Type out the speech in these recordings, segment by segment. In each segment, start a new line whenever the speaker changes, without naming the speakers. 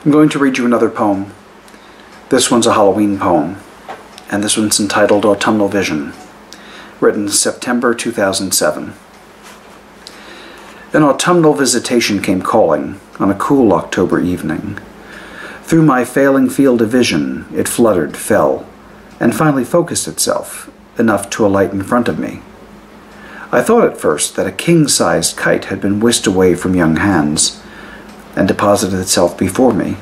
I'm going to read you another poem. This one's a Halloween poem, and this one's entitled Autumnal Vision, written September 2007. An autumnal visitation came calling on a cool October evening. Through my failing field of vision, it fluttered, fell, and finally focused itself, enough to alight in front of me. I thought at first that a king-sized kite had been whisked away from young hands and deposited itself before me.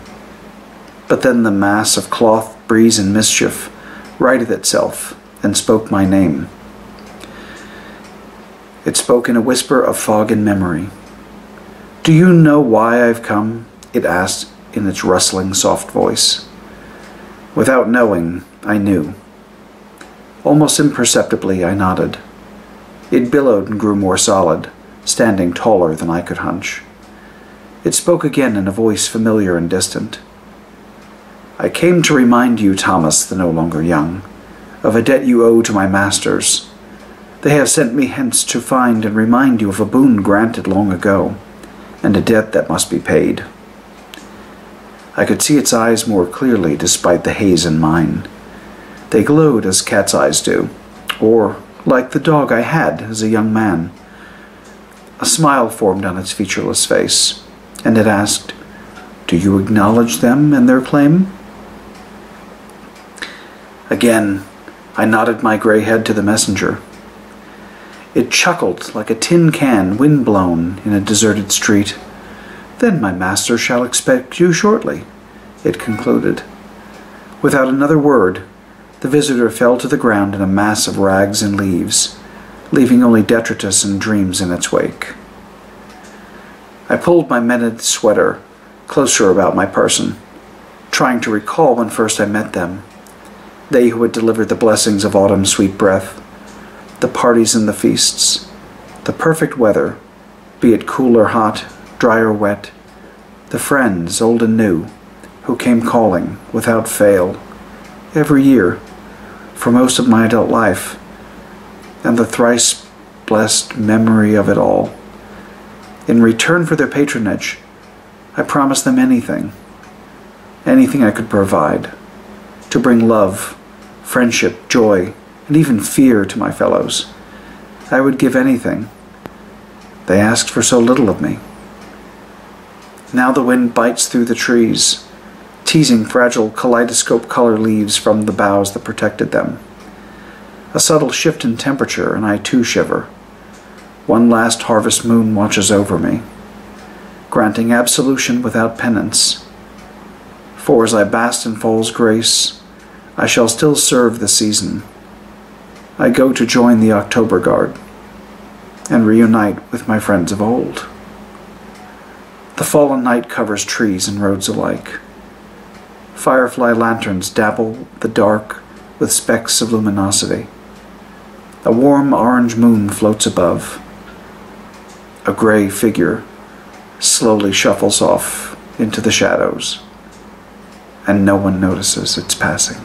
But then the mass of cloth, breeze, and mischief righted itself and spoke my name. It spoke in a whisper of fog and memory. "Do you know why I've come?" it asked in its rustling, soft voice. Without knowing, I knew. Almost imperceptibly, I nodded. It billowed and grew more solid, standing taller than I could hunch. It spoke again in a voice familiar and distant. "I came to remind you, Thomas, the no longer young, of a debt you owe to my masters. They have sent me hence to find and remind you of a boon granted long ago, and a debt that must be paid." I could see its eyes more clearly despite the haze in mine. They glowed as cat's eyes do, or like the dog I had as a young man. A smile formed on its featureless face, and it asked, "Do you acknowledge them and their claim?" Again, I nodded my gray head to the messenger. It chuckled like a tin can wind-blown in a deserted street. "Then my master shall expect you shortly," it concluded. Without another word, the visitor fell to the ground in a mass of rags and leaves, leaving only detritus and dreams in its wake. I pulled my mended sweater closer about my person, trying to recall when first I met them, they who had delivered the blessings of autumn's sweet breath, the parties and the feasts, the perfect weather, be it cool or hot, dry or wet, the friends, old and new, who came calling, without fail, every year, for most of my adult life, and the thrice blessed memory of it all. In return for their patronage, I promised them anything I could provide, to bring love, friendship, joy, and even fear to my fellows. I would give anything. They asked for so little of me. Now the wind bites through the trees, teasing fragile kaleidoscope color leaves from the boughs that protected them. A subtle shift in temperature, and I too shiver. One last harvest moon watches over me, granting absolution without penance. For as I bask in fall's grace, I shall still serve the season. I go to join the October Guard and reunite with my friends of old. The fallen night covers trees and roads alike. Firefly lanterns dabble the dark with specks of luminosity. A warm orange moon floats above. A gray figure slowly shuffles off into the shadows, and no one notices its passing.